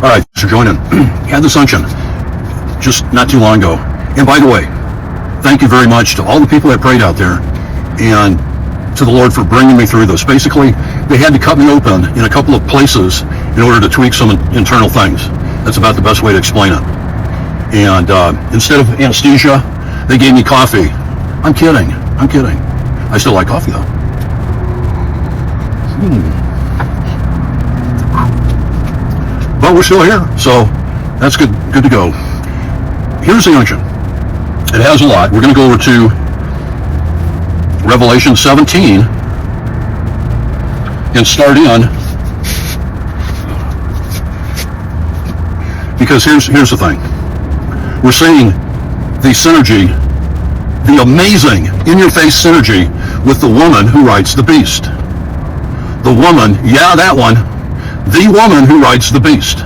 All right, thanks for joining. Had this unction just not too long ago. And by the way, thank you very much to all the people that prayed out there and to the Lord for bringing me through this. Basically, they had to cut me open in a couple of places in order to tweak some internal things. That's about the best way to explain it. And instead of anesthesia, they gave me coffee. I'm kidding. I still like coffee, though. But we're still here, so that's good to go. Here's the unction. It has a lot. We're going to go over to Revelation 17 and start in, because here's the thing. We're seeing the synergy, the amazing in-your-face synergy with the woman who rides the beast. The woman, yeah, that one, the woman who rides the beast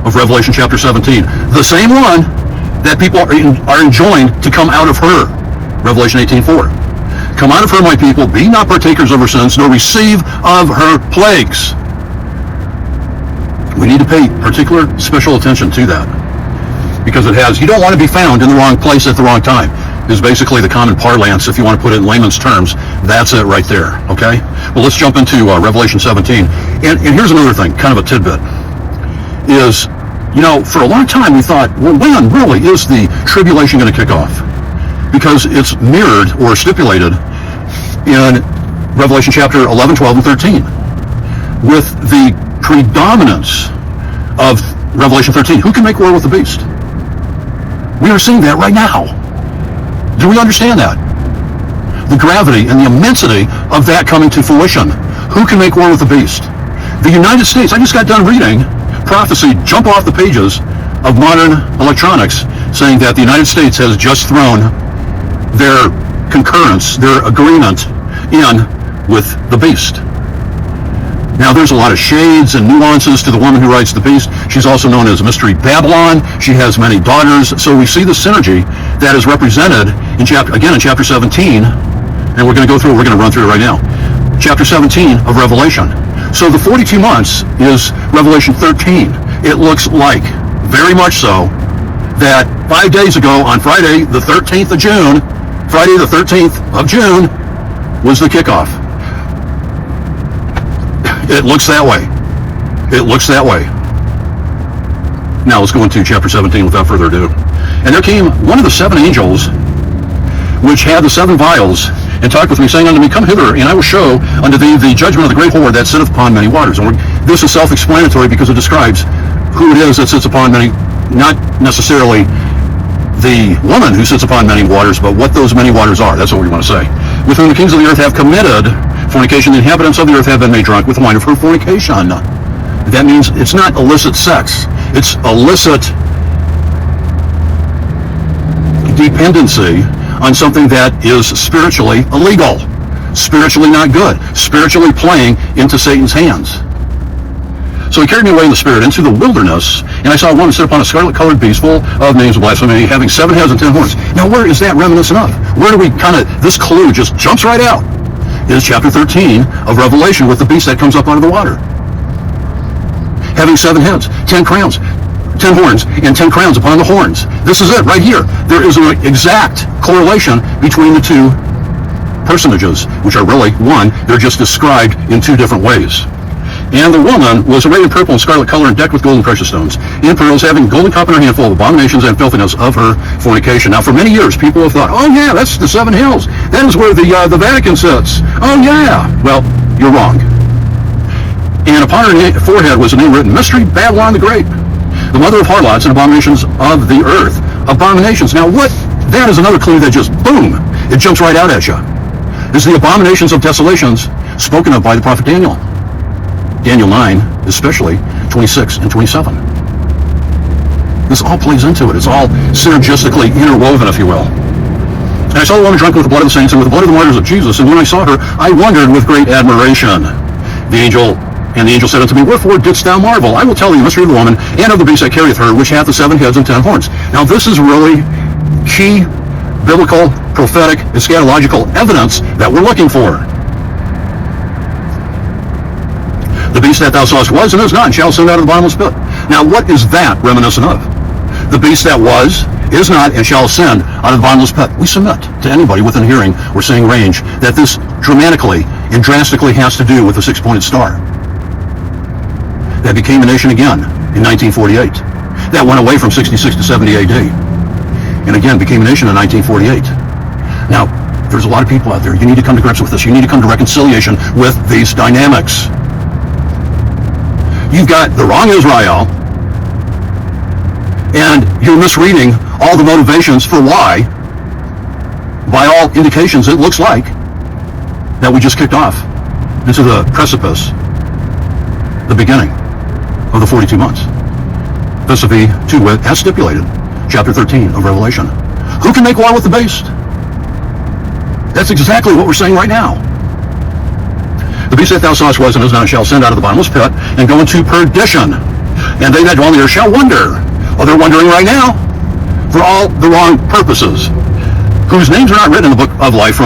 of Revelation chapter 17. The same one that people are enjoined to come out of her. Revelation 18:4. Come out of her, my people, be not partakers of her sins, nor receive of her plagues. We need to pay particular special attention to that, because it has, you don't want to be found in the wrong place at the wrong time, is basically the common parlance, if you want to put it in layman's terms. That's it right there, okay? Well, let's jump into Revelation 17. And here's another thing, kind of a tidbit, is, for a long time we thought, well, when really is the tribulation going to kick off? Because it's mirrored or stipulated in Revelation chapter 11, 12, and 13 with the predominance of Revelation 13. Who can make war with the beast? We are seeing that right now. Do we understand that? The gravity and the immensity of that coming to fruition. Who can make war with the beast? The United States. I just got done reading prophecy jump off the pages of modern electronics saying that the United States has just thrown their concurrence, their agreement in with the beast. Now, there's a lot of shades and nuances to the woman who rides the beast. She's also known as Mystery Babylon. She has many daughters. So we see the synergy that is represented in chapter 17, and we're going to run through it right now. Chapter 17 of Revelation. So the 42 months is Revelation 13. It looks like, very much so, that 5 days ago on Friday, the 13th of June, was the kickoff. It looks that way. Now let's go into chapter 17 without further ado. And there came one of the seven angels, which had the seven vials, and talked with me, saying unto me, Come hither, and I will show unto thee the judgment of the great whore that sitteth upon many waters. And this is self-explanatory, because it describes who it is that sits upon many, not necessarily the woman who sits upon many waters, but what those many waters are. That's what we want to say. With whom the kings of the earth have committed fornication. The inhabitants of the earth have been made drunk with the wine of her fornication. That means it's not illicit sex. It's illicit dependency on something that is spiritually illegal, spiritually not good, spiritually playing into Satan's hands. So he carried me away in the spirit into the wilderness, and I saw one sit upon a scarlet-colored beast full of names of blasphemy, having 7 heads and 10 horns. Now, where is that reminiscent of? Where do we this clue just jumps right out? It is chapter 13 of Revelation with the beast that comes up out of the water. Having 7 heads, 10 crowns, 10 horns, and 10 crowns upon the horns. This is it right here. There is an exact correlation between the two personages, which are really one. They're just described in 2 different ways. And the woman was arrayed in purple and scarlet color and decked with gold and precious stones, and pearls, having golden cup in her hand full of abominations and filthiness of her fornication. Now, for many years, people have thought, oh yeah, that's the 7 hills. That is where the Vatican sits. Oh yeah. Well, you're wrong. And upon her forehead was a name written, Mystery Babylon the Great, the mother of harlots and abominations of the earth. Abominations. Now, that is another clue that just, boom, it jumps right out at you. Is the abominations of desolations spoken of by the prophet Daniel. Daniel 9, especially 26 and 27. This all plays into it. It's all synergistically interwoven, if you will. And I saw the woman drunk with the blood of the saints and with the blood of the martyrs of Jesus. And when I saw her, I wondered with great admiration. The angel said unto me, Wherefore didst thou marvel? I will tell thee the mystery of the woman and of the beast that carrieth her, which hath the 7 heads and 10 horns. Now this is really key biblical, prophetic, eschatological evidence that we're looking for. The beast that thou sawest was and is not, and shall ascend out of the bottomless pit. Now, what is that reminiscent of? The beast that was, is not, and shall ascend out of the bottomless pit. We submit to anybody within hearing or seeing range that this dramatically and drastically has to do with the six-pointed star that became a nation again in 1948. That went away from 66 to 70 AD, and again became a nation in 1948. Now, there's a lot of people out there. You need to come to grips with this. You need to come to reconciliation with these dynamics. You've got the wrong Israel, and you're misreading all the motivations for why, by all indications, it looks like that we just kicked off into the precipice, the beginning of the 42 months. Vis-a-vis to wit, as stipulated, chapter 13 of Revelation. Who can make war with the beast? That's exactly what we're saying right now. The beast that thou sawest was and is not, shall ascend out of the bottomless pit and go into perdition. And they that dwell there shall wonder. Oh, they're wondering right now for all the wrong purposes. Whose names are not written in the book of life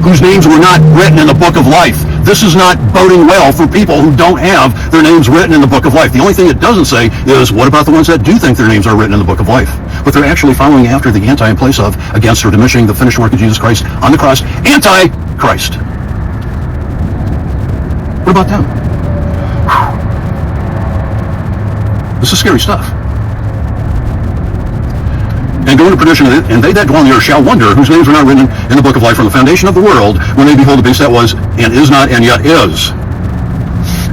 whose names were not written in the book of life. This is not boding well for people who don't have their names written in the book of life. The only thing it doesn't say is, what about the ones that do think their names are written in the book of life? But they're actually following after the anti in place of, against, or diminishing the finished work of Jesus Christ on the cross. Anti-Christ. What about them? This is scary stuff. And go into perdition, and they that dwell in the earth shall wonder, whose names are not written in the book of life from the foundation of the world, when they behold the beast that was, and is not, and yet is.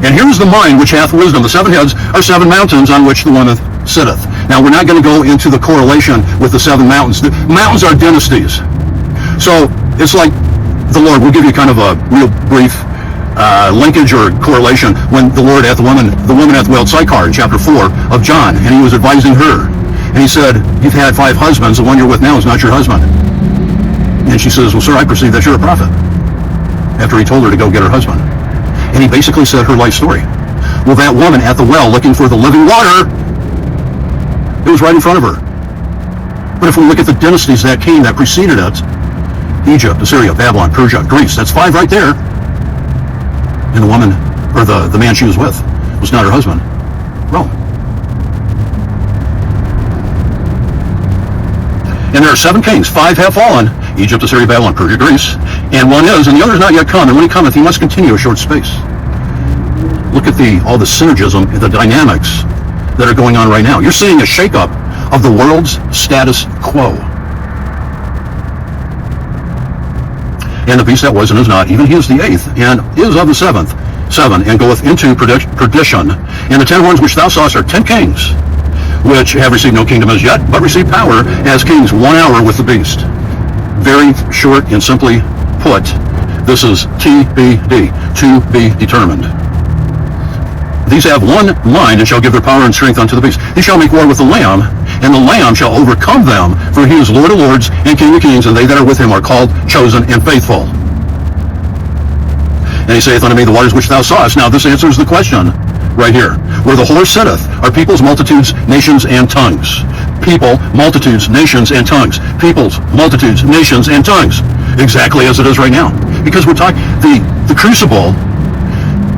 And here is the mind which hath wisdom. The seven heads are seven mountains on which the woman sitteth. Now, we're not going to go into the correlation with the seven mountains. The mountains are dynasties. So, it's like the Lord will give you kind of a real brief linkage or correlation when the Lord hath the woman hath wailed Sychar in chapter 4 of John, and he was advising her. And he said, you've had 5 husbands, the one you're with now is not your husband. And she says, well, sir, I perceive that you're a prophet. After he told her to go get her husband. And he basically said her life story. Well, that woman at the well looking for the living water, it was right in front of her. But if we look at the dynasties that came, that preceded it, Egypt, Assyria, Babylon, Persia, Greece, that's 5 right there. And the woman, or the man she was with, was not her husband. Rome. And there are 7 kings, 5 have fallen, Egypt, Assyria, Babylon, Persia, Greece, and one is, and the other is not yet come, and when he cometh, he must continue a short space. Look at all the synergism, the dynamics that are going on right now. You're seeing a shakeup of the world's status quo. And the beast that was and is not, even he is the 8th, and is of the 7th, 7, and goeth into perdition. And the 10 horns which thou sawest are 10 kings, which have received no kingdom as yet, but receive power as kings 1 hour with the beast. Very short and simply put, this is TBD, to be determined. These have one mind and shall give their power and strength unto the beast. He shall make war with the Lamb, and the Lamb shall overcome them, for he is Lord of lords and King of kings, and they that are with him are called, chosen, and faithful. And he saith unto me, the waters which thou sawest. Now this answers the question right here. Where the horse sitteth are peoples, multitudes, nations, and tongues. People, multitudes, nations, and tongues. Peoples, multitudes, nations, and tongues. Exactly as it is right now. Because we're talking, the crucible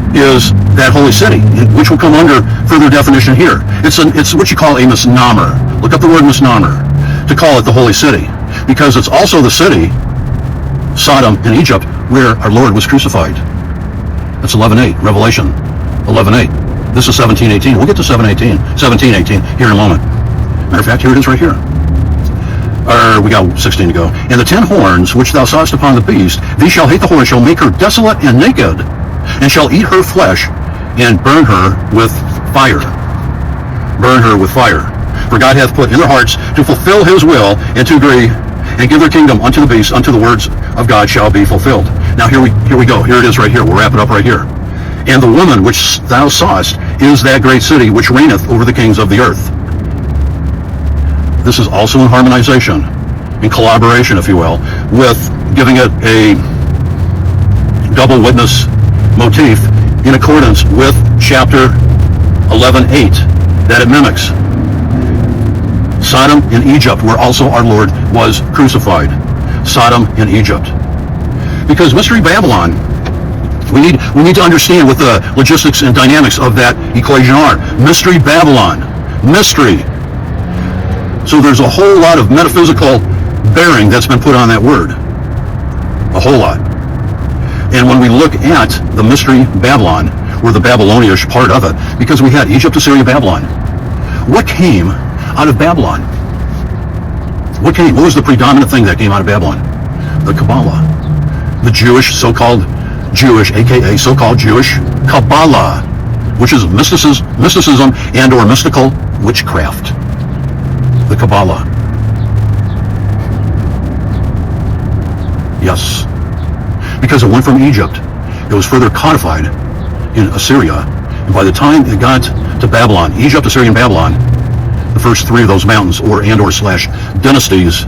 is that holy city, which will come under further definition here. It's what you call a misnomer. Look up the word misnomer to call it the holy city, because it's also the city, Sodom and Egypt, where our Lord was crucified. That's 11:8, Revelation 11:8. This is 17:18. We'll get to 17:18 here in a moment. Matter of fact, here it is right here. We got 16 to go. And the 10 horns which thou sawest upon the beast, these shall hate the whore, shall make her desolate and naked, and shall eat her flesh, and burn her with fire. Burn her with fire. For God hath put in their hearts to fulfill his will, and to agree, and give their kingdom unto the beast, unto the words of God shall be fulfilled. Now here we go. Here it is right here. We'll wrap it up right here. And the woman which thou sawest is that great city which reigneth over the kings of the earth. This is also in harmonization, in collaboration, if you will, with giving it a double witness motif in accordance with chapter 11:8 that it mimics. Sodom and Egypt, where also our Lord was crucified. Sodom and Egypt. Because Mystery Babylon We need to understand what the logistics and dynamics of that equation are. Mystery Babylon. Mystery. So there's a whole lot of metaphysical bearing that's been put on that word. A whole lot. And when we look at the mystery Babylon, or the Babylonish part of it, because we had Egypt, Assyria, Babylon. What came out of Babylon? What was the predominant thing that came out of Babylon? The Kabbalah. The Jewish, so-called Jewish, aka so-called Jewish Kabbalah, which is mysticism and or mystical witchcraft. The Kabbalah. Yes. Because it went from Egypt, it was further codified in Assyria, and by the time it got to Babylon, Egypt, Assyria, and Babylon, the first three of those mountains or / dynasties,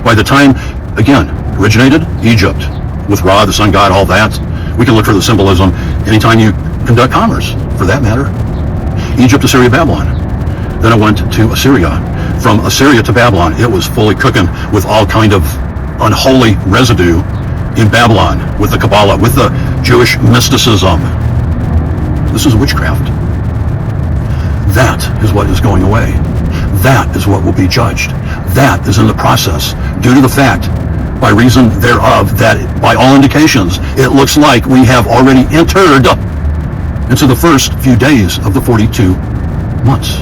by the time, again, originated Egypt, with Ra, the sun god, all that. We can look for the symbolism anytime you conduct commerce, for that matter. Egypt, Assyria, Babylon. Then it went to Assyria. From Assyria to Babylon, it was fully cooking with all kind of unholy residue in Babylon, with the Kabbalah, with the Jewish mysticism. This is witchcraft. That is what is going away. That is what will be judged. That is in the process, due to the fact, by reason thereof, that by all indications, it looks like we have already entered into the first few days of the 42 months.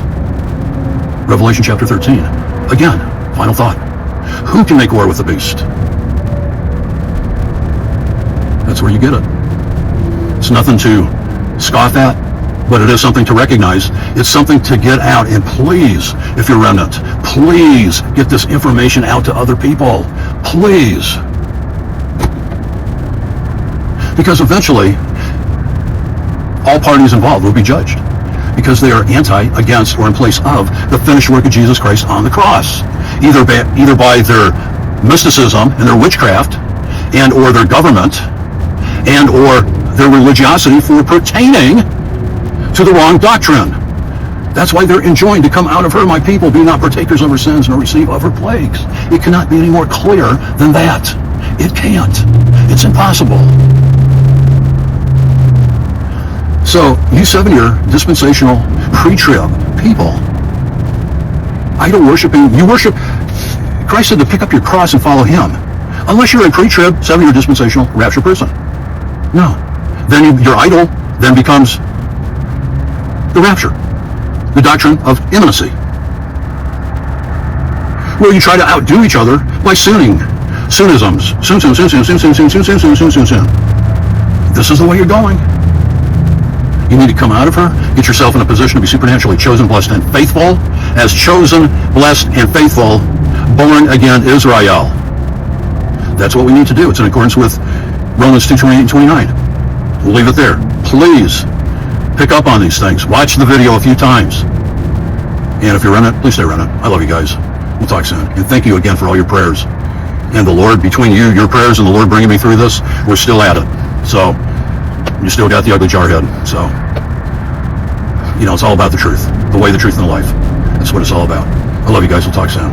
Revelation chapter 13. Again, final thought. Who can make war with the beast? That's where you get it. It's nothing to scoff at, but it is something to recognize. It's something to get out, and please, if you're remnant, please get this information out to other people. Please. Because eventually, all parties involved will be judged, because they are against, or in place of the finished work of Jesus Christ on the cross. Either by their mysticism and their witchcraft, and or their government, and or their religiosity for pertaining to the wrong doctrine. That's why they're enjoined to come out of her, my people, be not partakers of her sins, nor receive of her plagues. It cannot be any more clear than that. It can't. It's impossible. So, you 7-year dispensational pre-trib people, idol worshiping, you worship, Christ said to pick up your cross and follow him. Unless you're a pre-trib, 7-year dispensational rapture person. No. Then your idol then becomes the rapture, the doctrine of imminency, where you try to outdo each other by soonisms. Soon. This is the way you're going. You need to come out of her, get yourself in a position to be supernaturally chosen, blessed, and faithful, as chosen, blessed, and faithful, born again Israel. That's what we need to do. It's in accordance with Romans 2:28 and 29. We'll leave it there. Please pick up on these things. Watch the video a few times. And if you're in it, please stay in it. I love you guys. We'll talk soon. And thank you again for all your prayers. And the Lord, between you, your prayers, and the Lord bringing me through this, we're still at it. So, you still got the ugly jarhead. So, it's all about the truth. The way, the truth, and the life. That's what it's all about. I love you guys. We'll talk soon.